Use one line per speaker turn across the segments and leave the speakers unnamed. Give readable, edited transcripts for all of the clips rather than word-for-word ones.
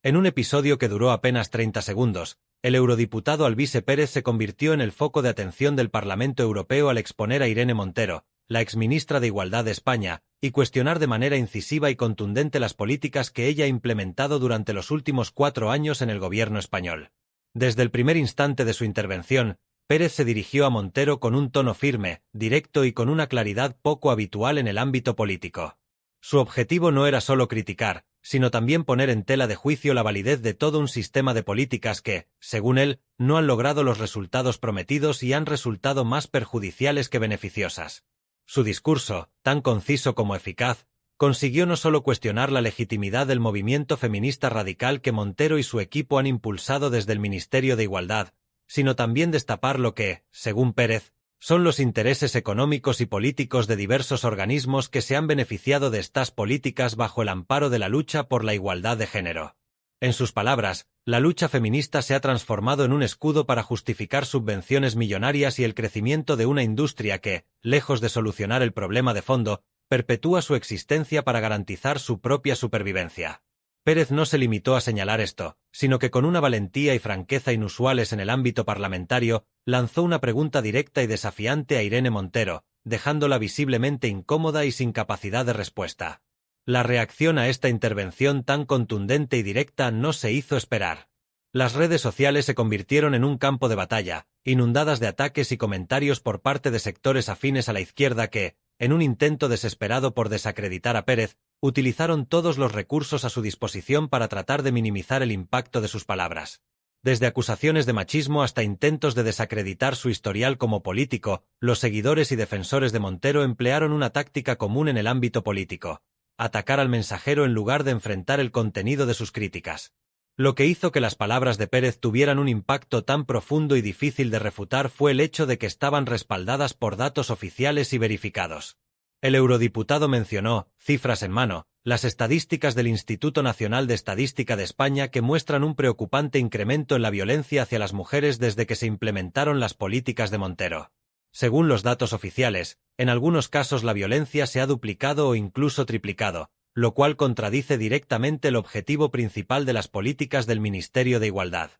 En un episodio que duró apenas 30 segundos, el eurodiputado Alvise Pérez se convirtió en el foco de atención del Parlamento Europeo al exponer a Irene Montero, la exministra de Igualdad de España, y cuestionar de manera incisiva y contundente las políticas que ella ha implementado durante los últimos 4 años en el gobierno español. Desde el primer instante de su intervención, Pérez se dirigió a Montero con un tono firme, directo y con una claridad poco habitual en el ámbito político. Su objetivo no era solo criticar, sino también poner en tela de juicio la validez de todo un sistema de políticas que, según él, no han logrado los resultados prometidos y han resultado más perjudiciales que beneficiosas. Su discurso, tan conciso como eficaz, consiguió no solo cuestionar la legitimidad del movimiento feminista radical que Montero y su equipo han impulsado desde el Ministerio de Igualdad, sino también destapar lo que, según Pérez, son los intereses económicos y políticos de diversos organismos que se han beneficiado de estas políticas bajo el amparo de la lucha por la igualdad de género. En sus palabras, la lucha feminista se ha transformado en un escudo para justificar subvenciones millonarias y el crecimiento de una industria que, lejos de solucionar el problema de fondo, perpetúa su existencia para garantizar su propia supervivencia. Pérez no se limitó a señalar esto, sino que con una valentía y franqueza inusuales en el ámbito parlamentario, lanzó una pregunta directa y desafiante a Irene Montero, dejándola visiblemente incómoda y sin capacidad de respuesta. La reacción a esta intervención tan contundente y directa no se hizo esperar. Las redes sociales se convirtieron en un campo de batalla, inundadas de ataques y comentarios por parte de sectores afines a la izquierda que, en un intento desesperado por desacreditar a Pérez, utilizaron todos los recursos a su disposición para tratar de minimizar el impacto de sus palabras. Desde acusaciones de machismo hasta intentos de desacreditar su historial como político, los seguidores y defensores de Montero emplearon una táctica común en el ámbito político: atacar al mensajero en lugar de enfrentar el contenido de sus críticas. Lo que hizo que las palabras de Pérez tuvieran un impacto tan profundo y difícil de refutar fue el hecho de que estaban respaldadas por datos oficiales y verificados. El eurodiputado mencionó, cifras en mano, las estadísticas del Instituto Nacional de Estadística de España que muestran un preocupante incremento en la violencia hacia las mujeres desde que se implementaron las políticas de Montero. Según los datos oficiales, en algunos casos la violencia se ha duplicado o incluso triplicado, lo cual contradice directamente el objetivo principal de las políticas del Ministerio de Igualdad.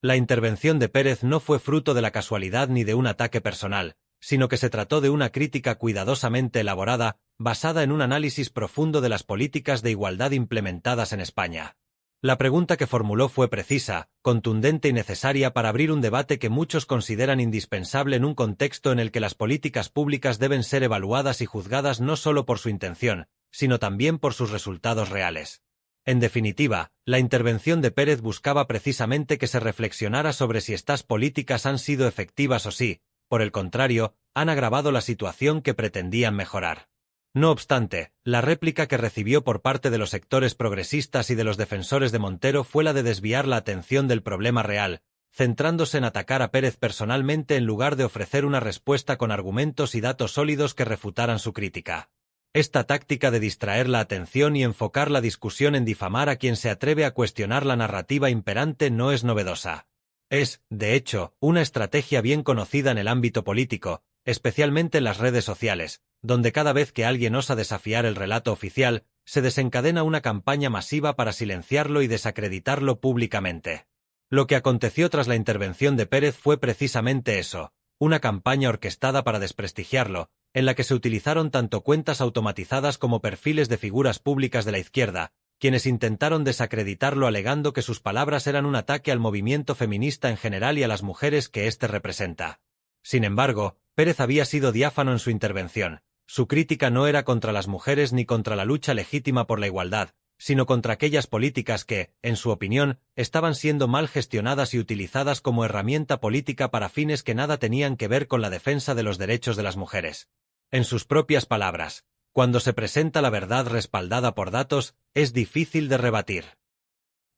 La intervención de Pérez no fue fruto de la casualidad ni de un ataque personal, sino que se trató de una crítica cuidadosamente elaborada, basada en un análisis profundo de las políticas de igualdad implementadas en España. La pregunta que formuló fue precisa, contundente y necesaria para abrir un debate que muchos consideran indispensable en un contexto en el que las políticas públicas deben ser evaluadas y juzgadas no solo por su intención, sino también por sus resultados reales. En definitiva, la intervención de Pérez buscaba precisamente que se reflexionara sobre si estas políticas han sido efectivas o si, por el contrario, han agravado la situación que pretendían mejorar. No obstante, la réplica que recibió por parte de los sectores progresistas y de los defensores de Montero fue la de desviar la atención del problema real, centrándose en atacar a Pérez personalmente en lugar de ofrecer una respuesta con argumentos y datos sólidos que refutaran su crítica. Esta táctica de distraer la atención y enfocar la discusión en difamar a quien se atreve a cuestionar la narrativa imperante no es novedosa. Es, de hecho, una estrategia bien conocida en el ámbito político, especialmente en las redes sociales, donde cada vez que alguien osa desafiar el relato oficial, se desencadena una campaña masiva para silenciarlo y desacreditarlo públicamente. Lo que aconteció tras la intervención de Pérez fue precisamente eso, una campaña orquestada para desprestigiarlo, en la que se utilizaron tanto cuentas automatizadas como perfiles de figuras públicas de la izquierda, quienes intentaron desacreditarlo alegando que sus palabras eran un ataque al movimiento feminista en general y a las mujeres que éste representa. Sin embargo, Pérez había sido diáfano en su intervención. Su crítica no era contra las mujeres ni contra la lucha legítima por la igualdad, sino contra aquellas políticas que, en su opinión, estaban siendo mal gestionadas y utilizadas como herramienta política para fines que nada tenían que ver con la defensa de los derechos de las mujeres. En sus propias palabras, cuando se presenta la verdad respaldada por datos, es difícil de rebatir.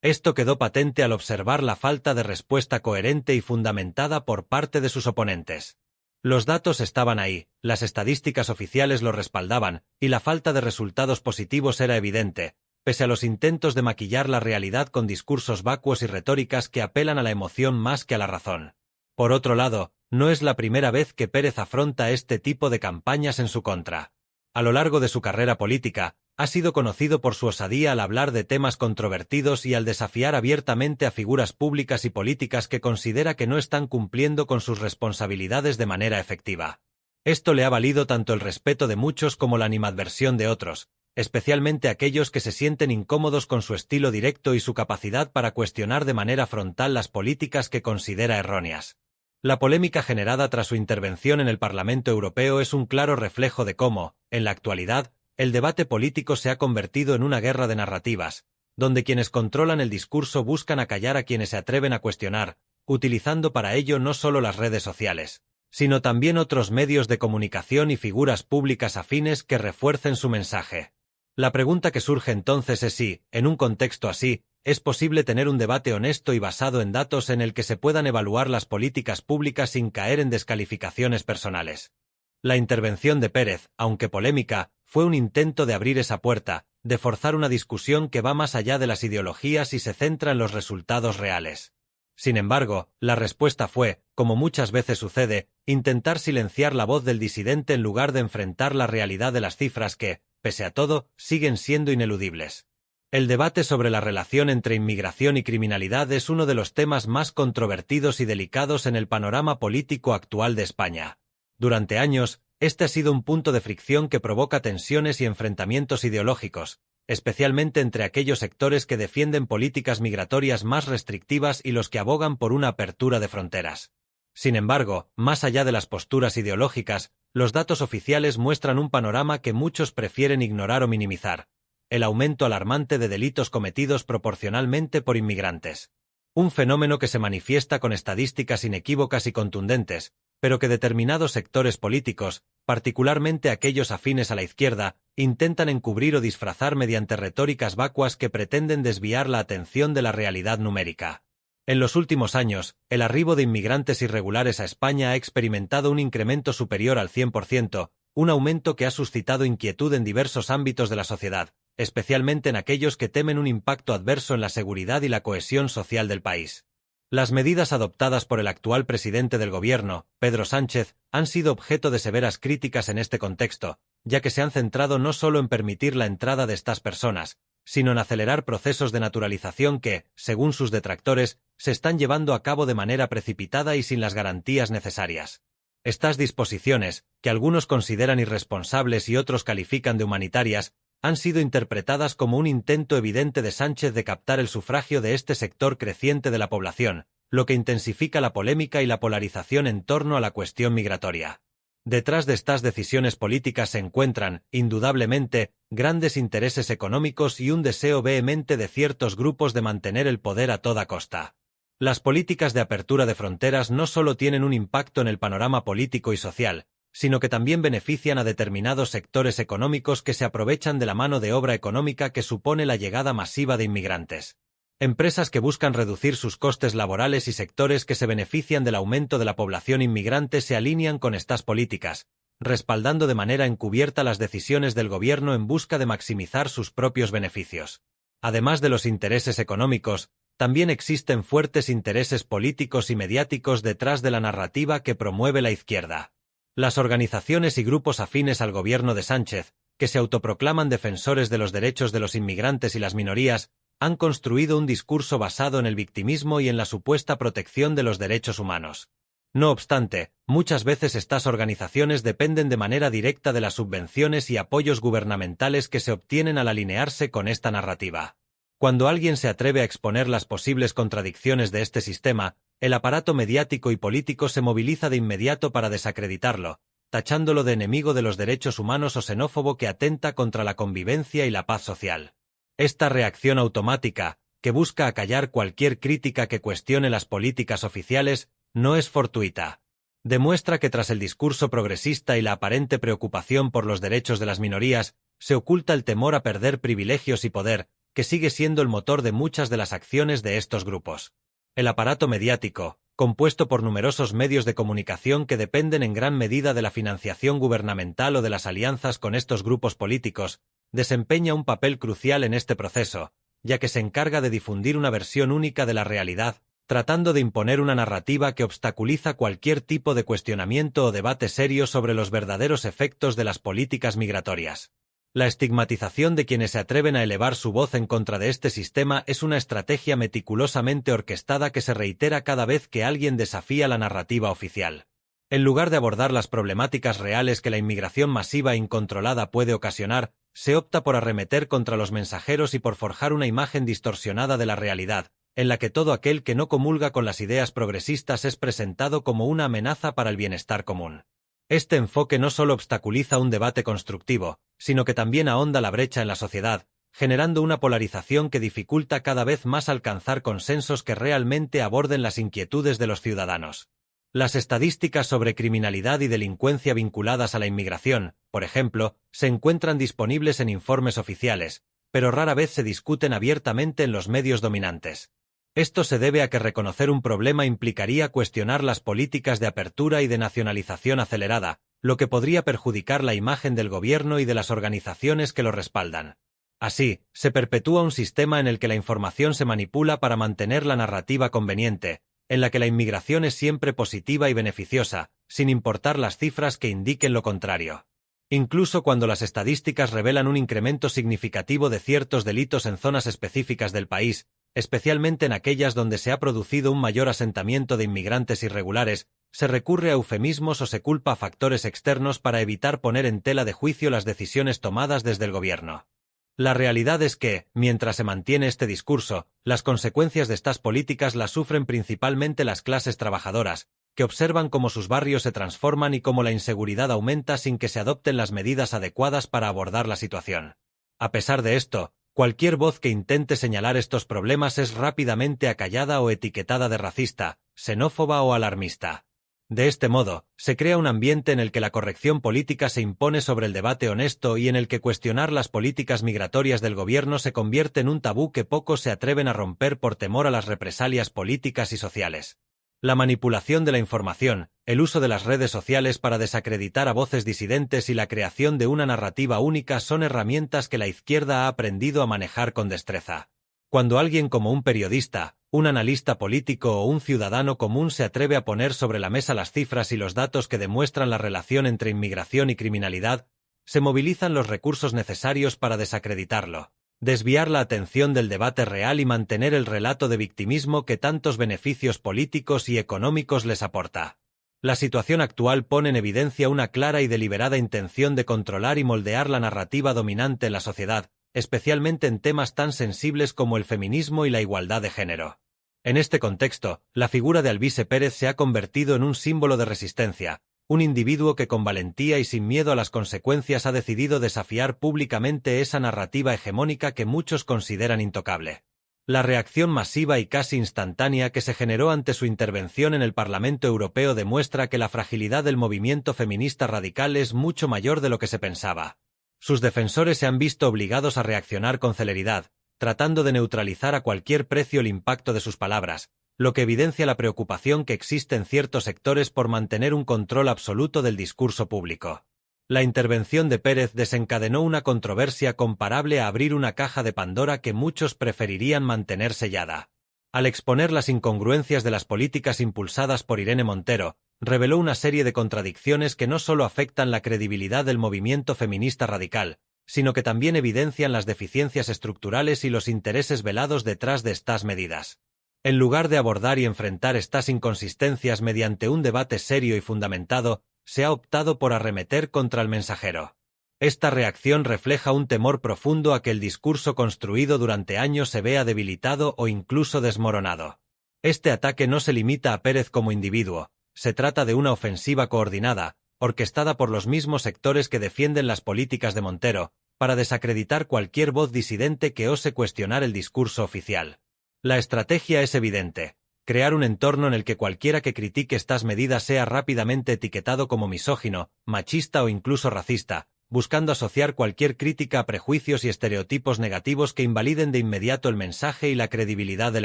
Esto quedó patente al observar la falta de respuesta coherente y fundamentada por parte de sus oponentes. Los datos estaban ahí, las estadísticas oficiales lo respaldaban, y la falta de resultados positivos era evidente, pese a los intentos de maquillar la realidad con discursos vacuos y retóricas que apelan a la emoción más que a la razón. Por otro lado, no es la primera vez que Pérez afronta este tipo de campañas en su contra. A lo largo de su carrera política, ha sido conocido por su osadía al hablar de temas controvertidos y al desafiar abiertamente a figuras públicas y políticas que considera que no están cumpliendo con sus responsabilidades de manera efectiva. Esto le ha valido tanto el respeto de muchos como la animadversión de otros, especialmente aquellos que se sienten incómodos con su estilo directo y su capacidad para cuestionar de manera frontal las políticas que considera erróneas. La polémica generada tras su intervención en el Parlamento Europeo es un claro reflejo de cómo, en la actualidad, el debate político se ha convertido en una guerra de narrativas, donde quienes controlan el discurso buscan acallar a quienes se atreven a cuestionar, utilizando para ello no solo las redes sociales, sino también otros medios de comunicación y figuras públicas afines que refuercen su mensaje. La pregunta que surge entonces es si, en un contexto así, es posible tener un debate honesto y basado en datos en el que se puedan evaluar las políticas públicas sin caer en descalificaciones personales. La intervención de Pérez, aunque polémica, fue un intento de abrir esa puerta, de forzar una discusión que va más allá de las ideologías y se centra en los resultados reales. Sin embargo, la respuesta fue, como muchas veces sucede, intentar silenciar la voz del disidente en lugar de enfrentar la realidad de las cifras que, pese a todo, siguen siendo ineludibles. El debate sobre la relación entre inmigración y criminalidad es uno de los temas más controvertidos y delicados en el panorama político actual de España. Durante años, este ha sido un punto de fricción que provoca tensiones y enfrentamientos ideológicos, especialmente entre aquellos sectores que defienden políticas migratorias más restrictivas y los que abogan por una apertura de fronteras. Sin embargo, más allá de las posturas ideológicas, los datos oficiales muestran un panorama que muchos prefieren ignorar o minimizar: el aumento alarmante de delitos cometidos proporcionalmente por inmigrantes. Un fenómeno que se manifiesta con estadísticas inequívocas y contundentes, pero que determinados sectores políticos, particularmente aquellos afines a la izquierda, intentan encubrir o disfrazar mediante retóricas vacuas que pretenden desviar la atención de la realidad numérica. En los últimos años, el arribo de inmigrantes irregulares a España ha experimentado un incremento superior al 100%, un aumento que ha suscitado inquietud en diversos ámbitos de la sociedad, especialmente en aquellos que temen un impacto adverso en la seguridad y la cohesión social del país. Las medidas adoptadas por el actual presidente del Gobierno, Pedro Sánchez, han sido objeto de severas críticas en este contexto, ya que se han centrado no solo en permitir la entrada de estas personas, sino en acelerar procesos de naturalización que, según sus detractores, se están llevando a cabo de manera precipitada y sin las garantías necesarias. Estas disposiciones, que algunos consideran irresponsables y otros califican de humanitarias, han sido interpretadas como un intento evidente de Sánchez de captar el sufragio de este sector creciente de la población, lo que intensifica la polémica y la polarización en torno a la cuestión migratoria. Detrás de estas decisiones políticas se encuentran, indudablemente, grandes intereses económicos y un deseo vehemente de ciertos grupos de mantener el poder a toda costa. Las políticas de apertura de fronteras no solo tienen un impacto en el panorama político y social, sino que también benefician a determinados sectores económicos que se aprovechan de la mano de obra económica que supone la llegada masiva de inmigrantes. Empresas que buscan reducir sus costes laborales y sectores que se benefician del aumento de la población inmigrante se alinean con estas políticas, respaldando de manera encubierta las decisiones del gobierno en busca de maximizar sus propios beneficios. Además de los intereses económicos, también existen fuertes intereses políticos y mediáticos detrás de la narrativa que promueve la izquierda. Las organizaciones y grupos afines al gobierno de Sánchez, que se autoproclaman defensores de los derechos de los inmigrantes y las minorías, han construido un discurso basado en el victimismo y en la supuesta protección de los derechos humanos. No obstante, muchas veces estas organizaciones dependen de manera directa de las subvenciones y apoyos gubernamentales que se obtienen al alinearse con esta narrativa. Cuando alguien se atreve a exponer las posibles contradicciones de este sistema, el aparato mediático y político se moviliza de inmediato para desacreditarlo, tachándolo de enemigo de los derechos humanos o xenófobo que atenta contra la convivencia y la paz social. Esta reacción automática, que busca acallar cualquier crítica que cuestione las políticas oficiales, no es fortuita. Demuestra que tras el discurso progresista y la aparente preocupación por los derechos de las minorías, se oculta el temor a perder privilegios y poder, que sigue siendo el motor de muchas de las acciones de estos grupos. El aparato mediático, compuesto por numerosos medios de comunicación que dependen en gran medida de la financiación gubernamental o de las alianzas con estos grupos políticos, desempeña un papel crucial en este proceso, ya que se encarga de difundir una versión única de la realidad, tratando de imponer una narrativa que obstaculiza cualquier tipo de cuestionamiento o debate serio sobre los verdaderos efectos de las políticas migratorias. La estigmatización de quienes se atreven a elevar su voz en contra de este sistema es una estrategia meticulosamente orquestada que se reitera cada vez que alguien desafía la narrativa oficial. En lugar de abordar las problemáticas reales que la inmigración masiva e incontrolada puede ocasionar, se opta por arremeter contra los mensajeros y por forjar una imagen distorsionada de la realidad, en la que todo aquel que no comulga con las ideas progresistas es presentado como una amenaza para el bienestar común. Este enfoque no solo obstaculiza un debate constructivo, sino que también ahonda la brecha en la sociedad, generando una polarización que dificulta cada vez más alcanzar consensos que realmente aborden las inquietudes de los ciudadanos. Las estadísticas sobre criminalidad y delincuencia vinculadas a la inmigración, por ejemplo, se encuentran disponibles en informes oficiales, pero rara vez se discuten abiertamente en los medios dominantes. Esto se debe a que reconocer un problema implicaría cuestionar las políticas de apertura y de nacionalización acelerada, lo que podría perjudicar la imagen del gobierno y de las organizaciones que lo respaldan. Así, se perpetúa un sistema en el que la información se manipula para mantener la narrativa conveniente, en la que la inmigración es siempre positiva y beneficiosa, sin importar las cifras que indiquen lo contrario. Incluso cuando las estadísticas revelan un incremento significativo de ciertos delitos en zonas específicas del país, especialmente en aquellas donde se ha producido un mayor asentamiento de inmigrantes irregulares, se recurre a eufemismos o se culpa a factores externos para evitar poner en tela de juicio las decisiones tomadas desde el gobierno. La realidad es que, mientras se mantiene este discurso, las consecuencias de estas políticas las sufren principalmente las clases trabajadoras, que observan cómo sus barrios se transforman y cómo la inseguridad aumenta sin que se adopten las medidas adecuadas para abordar la situación. A pesar de esto, cualquier voz que intente señalar estos problemas es rápidamente acallada o etiquetada de racista, xenófoba o alarmista. De este modo, se crea un ambiente en el que la corrección política se impone sobre el debate honesto y en el que cuestionar las políticas migratorias del gobierno se convierte en un tabú que pocos se atreven a romper por temor a las represalias políticas y sociales. La manipulación de la información, el uso de las redes sociales para desacreditar a voces disidentes y la creación de una narrativa única son herramientas que la izquierda ha aprendido a manejar con destreza. Cuando alguien como un periodista, un analista político o un ciudadano común se atreve a poner sobre la mesa las cifras y los datos que demuestran la relación entre inmigración y criminalidad, se movilizan los recursos necesarios para desacreditarlo, desviar la atención del debate real y mantener el relato de victimismo que tantos beneficios políticos y económicos les aporta. La situación actual pone en evidencia una clara y deliberada intención de controlar y moldear la narrativa dominante en la sociedad, especialmente en temas tan sensibles como el feminismo y la igualdad de género. En este contexto, la figura de Alvise Pérez se ha convertido en un símbolo de resistencia, un individuo que con valentía y sin miedo a las consecuencias ha decidido desafiar públicamente esa narrativa hegemónica que muchos consideran intocable. La reacción masiva y casi instantánea que se generó ante su intervención en el Parlamento Europeo demuestra que la fragilidad del movimiento feminista radical es mucho mayor de lo que se pensaba. Sus defensores se han visto obligados a reaccionar con celeridad, tratando de neutralizar a cualquier precio el impacto de sus palabras, lo que evidencia la preocupación que existe en ciertos sectores por mantener un control absoluto del discurso público. La intervención de Pérez desencadenó una controversia comparable a abrir una caja de Pandora que muchos preferirían mantener sellada. Al exponer las incongruencias de las políticas impulsadas por Irene Montero, reveló una serie de contradicciones que no solo afectan la credibilidad del movimiento feminista radical, sino que también evidencian las deficiencias estructurales y los intereses velados detrás de estas medidas. En lugar de abordar y enfrentar estas inconsistencias mediante un debate serio y fundamentado, se ha optado por arremeter contra el mensajero. Esta reacción refleja un temor profundo a que el discurso construido durante años se vea debilitado o incluso desmoronado. Este ataque no se limita a Pérez como individuo, se trata de una ofensiva coordinada, orquestada por los mismos sectores que defienden las políticas de Montero, para desacreditar cualquier voz disidente que ose cuestionar el discurso oficial. La estrategia es evidente: crear un entorno en el que cualquiera que critique estas medidas sea rápidamente etiquetado como misógino, machista o incluso racista, buscando asociar cualquier crítica a prejuicios y estereotipos negativos que invaliden de inmediato el mensaje y la credibilidad del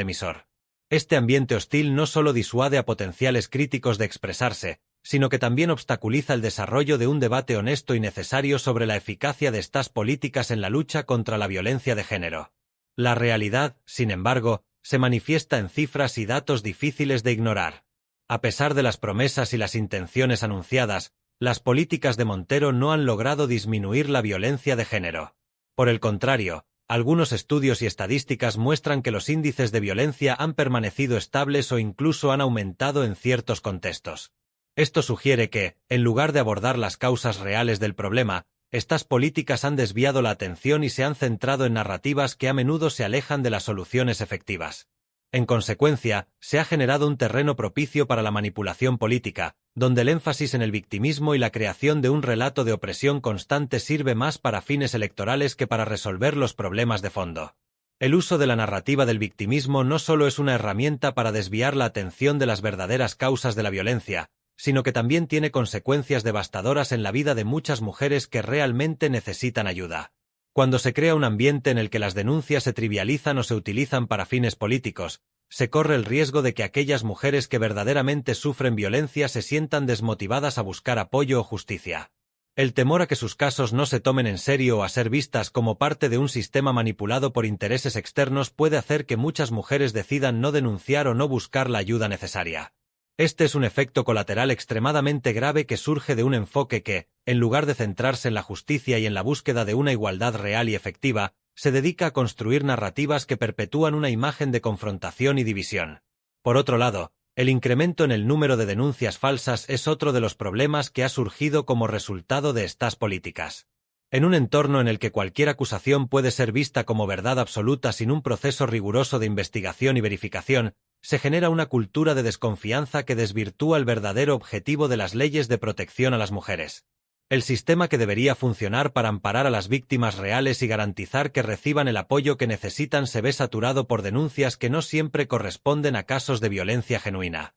emisor. Este ambiente hostil no solo disuade a potenciales críticos de expresarse, sino que también obstaculiza el desarrollo de un debate honesto y necesario sobre la eficacia de estas políticas en la lucha contra la violencia de género. La realidad, sin embargo, se manifiesta en cifras y datos difíciles de ignorar. A pesar de las promesas y las intenciones anunciadas, las políticas de Montero no han logrado disminuir la violencia de género. Por el contrario, algunos estudios y estadísticas muestran que los índices de violencia han permanecido estables o incluso han aumentado en ciertos contextos. Esto sugiere que, en lugar de abordar las causas reales del problema, estas políticas han desviado la atención y se han centrado en narrativas que a menudo se alejan de las soluciones efectivas. En consecuencia, se ha generado un terreno propicio para la manipulación política, donde el énfasis en el victimismo y la creación de un relato de opresión constante sirve más para fines electorales que para resolver los problemas de fondo. El uso de la narrativa del victimismo no solo es una herramienta para desviar la atención de las verdaderas causas de la violencia, sino que también tiene consecuencias devastadoras en la vida de muchas mujeres que realmente necesitan ayuda. Cuando se crea un ambiente en el que las denuncias se trivializan o se utilizan para fines políticos, se corre el riesgo de que aquellas mujeres que verdaderamente sufren violencia se sientan desmotivadas a buscar apoyo o justicia. El temor a que sus casos no se tomen en serio o a ser vistas como parte de un sistema manipulado por intereses externos puede hacer que muchas mujeres decidan no denunciar o no buscar la ayuda necesaria. Este es un efecto colateral extremadamente grave que surge de un enfoque que, en lugar de centrarse en la justicia y en la búsqueda de una igualdad real y efectiva, se dedica a construir narrativas que perpetúan una imagen de confrontación y división. Por otro lado, el incremento en el número de denuncias falsas es otro de los problemas que ha surgido como resultado de estas políticas. En un entorno en el que cualquier acusación puede ser vista como verdad absoluta sin un proceso riguroso de investigación y verificación, se genera una cultura de desconfianza que desvirtúa el verdadero objetivo de las leyes de protección a las mujeres. El sistema que debería funcionar para amparar a las víctimas reales y garantizar que reciban el apoyo que necesitan se ve saturado por denuncias que no siempre corresponden a casos de violencia genuina.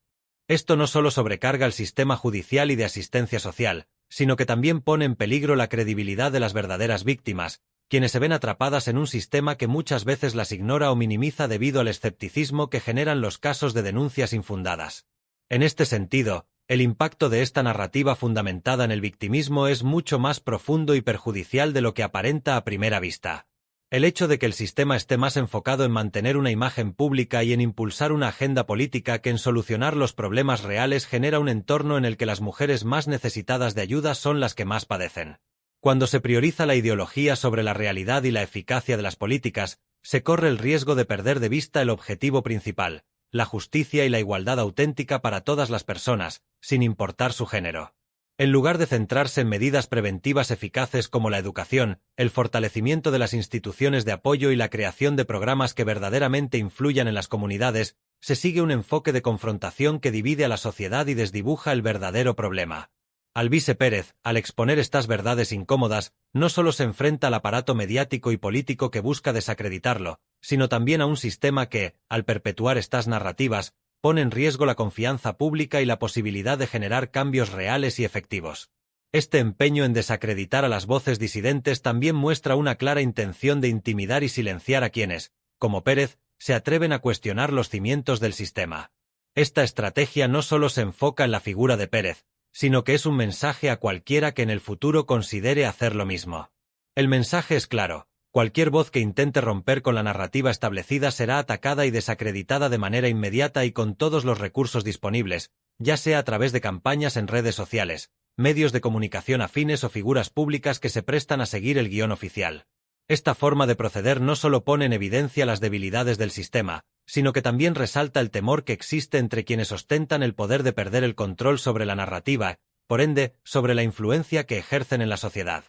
Esto no solo sobrecarga el sistema judicial y de asistencia social, sino que también pone en peligro la credibilidad de las verdaderas víctimas, quienes se ven atrapadas en un sistema que muchas veces las ignora o minimiza debido al escepticismo que generan los casos de denuncias infundadas. En este sentido, el impacto de esta narrativa fundamentada en el victimismo es mucho más profundo y perjudicial de lo que aparenta a primera vista. El hecho de que el sistema esté más enfocado en mantener una imagen pública y en impulsar una agenda política que en solucionar los problemas reales genera un entorno en el que las mujeres más necesitadas de ayuda son las que más padecen. Cuando se prioriza la ideología sobre la realidad y la eficacia de las políticas, se corre el riesgo de perder de vista el objetivo principal, la justicia y la igualdad auténtica para todas las personas, sin importar su género. En lugar de centrarse en medidas preventivas eficaces como la educación, el fortalecimiento de las instituciones de apoyo y la creación de programas que verdaderamente influyan en las comunidades, se sigue un enfoque de confrontación que divide a la sociedad y desdibuja el verdadero problema. Alvise Pérez, al exponer estas verdades incómodas, no solo se enfrenta al aparato mediático y político que busca desacreditarlo, sino también a un sistema que, al perpetuar estas narrativas, pone en riesgo la confianza pública y la posibilidad de generar cambios reales y efectivos. Este empeño en desacreditar a las voces disidentes también muestra una clara intención de intimidar y silenciar a quienes, como Pérez, se atreven a cuestionar los cimientos del sistema. Esta estrategia no solo se enfoca en la figura de Pérez, sino que es un mensaje a cualquiera que en el futuro considere hacer lo mismo. El mensaje es claro: cualquier voz que intente romper con la narrativa establecida será atacada y desacreditada de manera inmediata y con todos los recursos disponibles, ya sea a través de campañas en redes sociales, medios de comunicación afines o figuras públicas que se prestan a seguir el guión oficial. Esta forma de proceder no solo pone en evidencia las debilidades del sistema, sino que también resalta el temor que existe entre quienes ostentan el poder de perder el control sobre la narrativa, por ende, sobre la influencia que ejercen en la sociedad.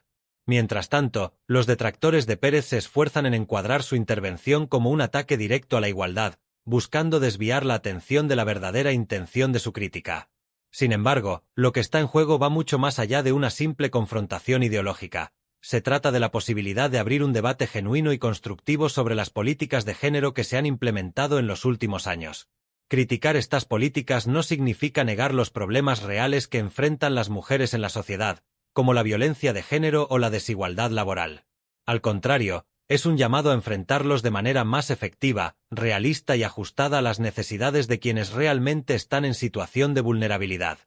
Mientras tanto, los detractores de Pérez se esfuerzan en encuadrar su intervención como un ataque directo a la igualdad, buscando desviar la atención de la verdadera intención de su crítica. Sin embargo, lo que está en juego va mucho más allá de una simple confrontación ideológica. Se trata de la posibilidad de abrir un debate genuino y constructivo sobre las políticas de género que se han implementado en los últimos años. Criticar estas políticas no significa negar los problemas reales que enfrentan las mujeres en la sociedad, como la violencia de género o la desigualdad laboral. Al contrario, es un llamado a enfrentarlos de manera más efectiva, realista y ajustada a las necesidades de quienes realmente están en situación de vulnerabilidad.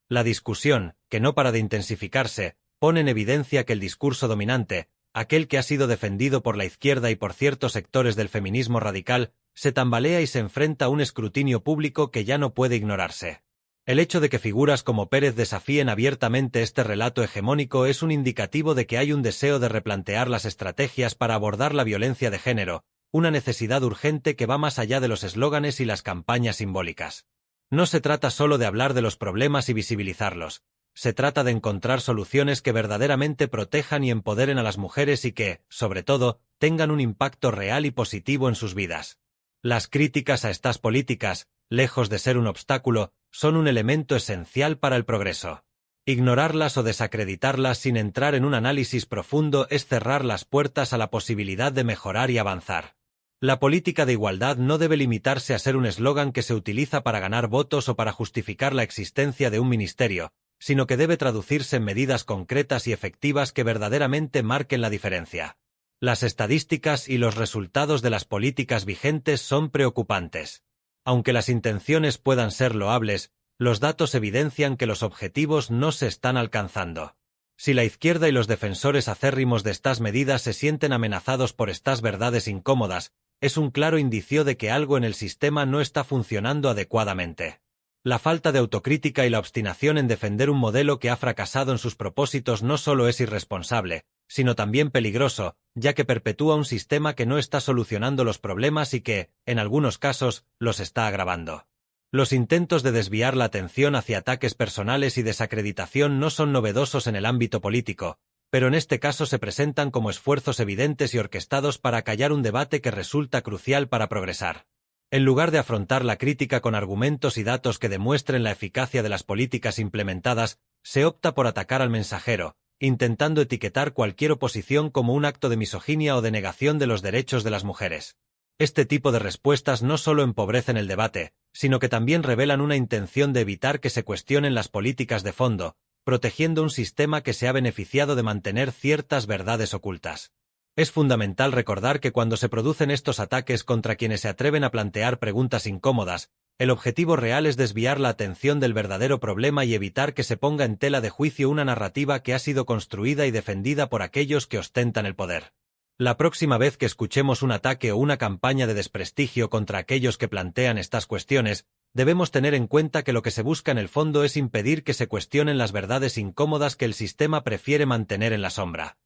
La discusión, que no para de intensificarse, pone en evidencia que el discurso dominante, aquel que ha sido defendido por la izquierda y por ciertos sectores del feminismo radical, se tambalea y se enfrenta a un escrutinio público que ya no puede ignorarse. El hecho de que figuras como Pérez desafíen abiertamente este relato hegemónico es un indicativo de que hay un deseo de replantear las estrategias para abordar la violencia de género, una necesidad urgente que va más allá de los eslóganes y las campañas simbólicas. No se trata solo de hablar de los problemas y visibilizarlos, se trata de encontrar soluciones que verdaderamente protejan y empoderen a las mujeres y que, sobre todo, tengan un impacto real y positivo en sus vidas. Las críticas a estas políticas, lejos de ser un obstáculo, son un elemento esencial para el progreso. Ignorarlas o desacreditarlas sin entrar en un análisis profundo es cerrar las puertas a la posibilidad de mejorar y avanzar. La política de igualdad no debe limitarse a ser un eslogan que se utiliza para ganar votos o para justificar la existencia de un ministerio, sino que debe traducirse en medidas concretas y efectivas que verdaderamente marquen la diferencia. Las estadísticas y los resultados de las políticas vigentes son preocupantes. Aunque las intenciones puedan ser loables, los datos evidencian que los objetivos no se están alcanzando. Si la izquierda y los defensores acérrimos de estas medidas se sienten amenazados por estas verdades incómodas, es un claro indicio de que algo en el sistema no está funcionando adecuadamente. La falta de autocrítica y la obstinación en defender un modelo que ha fracasado en sus propósitos no solo es irresponsable, sino también peligroso, ya que perpetúa un sistema que no está solucionando los problemas y que, en algunos casos, los está agravando. Los intentos de desviar la atención hacia ataques personales y desacreditación no son novedosos en el ámbito político, pero en este caso se presentan como esfuerzos evidentes y orquestados para acallar un debate que resulta crucial para progresar. En lugar de afrontar la crítica con argumentos y datos que demuestren la eficacia de las políticas implementadas, se opta por atacar al mensajero, intentando etiquetar cualquier oposición como un acto de misoginia o de negación de los derechos de las mujeres. Este tipo de respuestas no solo empobrecen el debate, sino que también revelan una intención de evitar que se cuestionen las políticas de fondo, protegiendo un sistema que se ha beneficiado de mantener ciertas verdades ocultas. Es fundamental recordar que cuando se producen estos ataques contra quienes se atreven a plantear preguntas incómodas, el objetivo real es desviar la atención del verdadero problema y evitar que se ponga en tela de juicio una narrativa que ha sido construida y defendida por aquellos que ostentan el poder. La próxima vez que escuchemos un ataque o una campaña de desprestigio contra aquellos que plantean estas cuestiones, debemos tener en cuenta que lo que se busca en el fondo es impedir que se cuestionen las verdades incómodas que el sistema prefiere mantener en la sombra.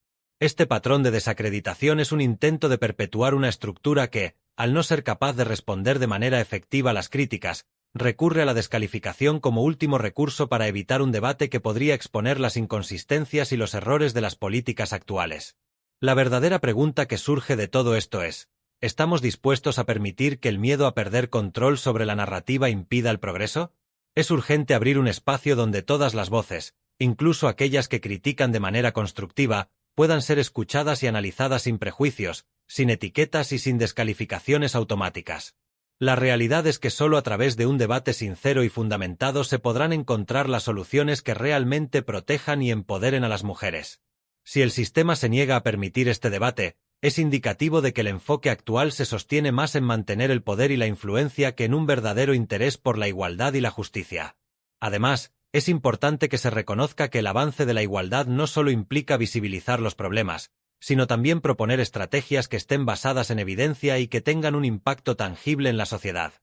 Este patrón de desacreditación es un intento de perpetuar una estructura que, al no ser capaz de responder de manera efectiva a las críticas, recurre a la descalificación como último recurso para evitar un debate que podría exponer las inconsistencias y los errores de las políticas actuales. La verdadera pregunta que surge de todo esto es, ¿estamos dispuestos a permitir que el miedo a perder control sobre la narrativa impida el progreso? Es urgente abrir un espacio donde todas las voces, incluso aquellas que critican de manera constructiva, puedan ser escuchadas y analizadas sin prejuicios, sin etiquetas y sin descalificaciones automáticas. La realidad es que solo a través de un debate sincero y fundamentado se podrán encontrar las soluciones que realmente protejan y empoderen a las mujeres. Si el sistema se niega a permitir este debate, es indicativo de que el enfoque actual se sostiene más en mantener el poder y la influencia que en un verdadero interés por la igualdad y la justicia. Además, es importante que se reconozca que el avance de la igualdad no solo implica visibilizar los problemas, sino también proponer estrategias que estén basadas en evidencia y que tengan un impacto tangible en la sociedad.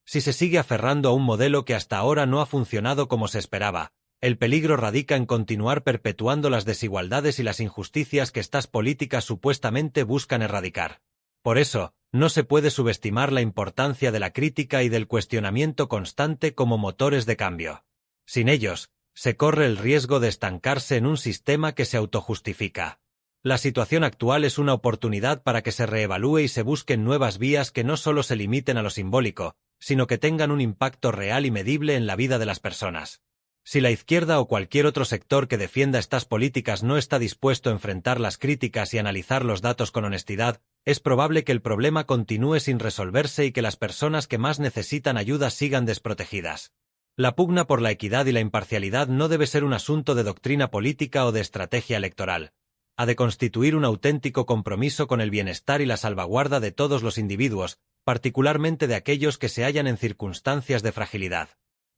Si se sigue aferrando a un modelo que hasta ahora no ha funcionado como se esperaba, el peligro radica en continuar perpetuando las desigualdades y las injusticias que estas políticas supuestamente buscan erradicar. Por eso, no se puede subestimar la importancia de la crítica y del cuestionamiento constante como motores de cambio. Sin ellos, se corre el riesgo de estancarse en un sistema que se autojustifica. La situación actual es una oportunidad para que se reevalúe y se busquen nuevas vías que no solo se limiten a lo simbólico, sino que tengan un impacto real y medible en la vida de las personas. Si la izquierda o cualquier otro sector que defienda estas políticas no está dispuesto a enfrentar las críticas y analizar los datos con honestidad, es probable que el problema continúe sin resolverse y que las personas que más necesitan ayuda sigan desprotegidas. La pugna por la equidad y la imparcialidad no debe ser un asunto de doctrina política o de estrategia electoral. Ha de constituir un auténtico compromiso con el bienestar y la salvaguarda de todos los individuos, particularmente de aquellos que se hallan en circunstancias de fragilidad.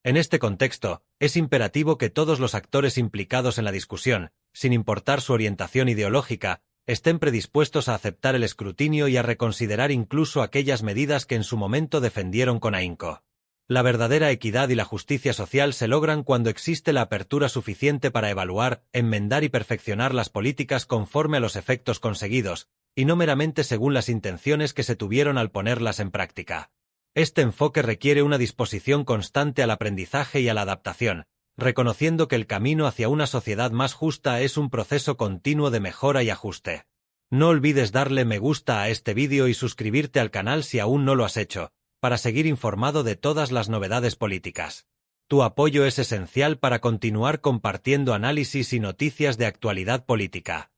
En este contexto, es imperativo que todos los actores implicados en la discusión, sin importar su orientación ideológica, estén predispuestos a aceptar el escrutinio y a reconsiderar incluso aquellas medidas que en su momento defendieron con ahínco. La verdadera equidad y la justicia social se logran cuando existe la apertura suficiente para evaluar, enmendar y perfeccionar las políticas conforme a los efectos conseguidos, y no meramente según las intenciones que se tuvieron al ponerlas en práctica. Este enfoque requiere una disposición constante al aprendizaje y a la adaptación, reconociendo que el camino hacia una sociedad más justa es un proceso continuo de mejora y ajuste. No olvides darle me gusta a este vídeo y suscribirte al canal si aún no lo has hecho, para seguir informado de todas las novedades políticas. Tu apoyo es esencial para continuar compartiendo análisis y noticias de actualidad política.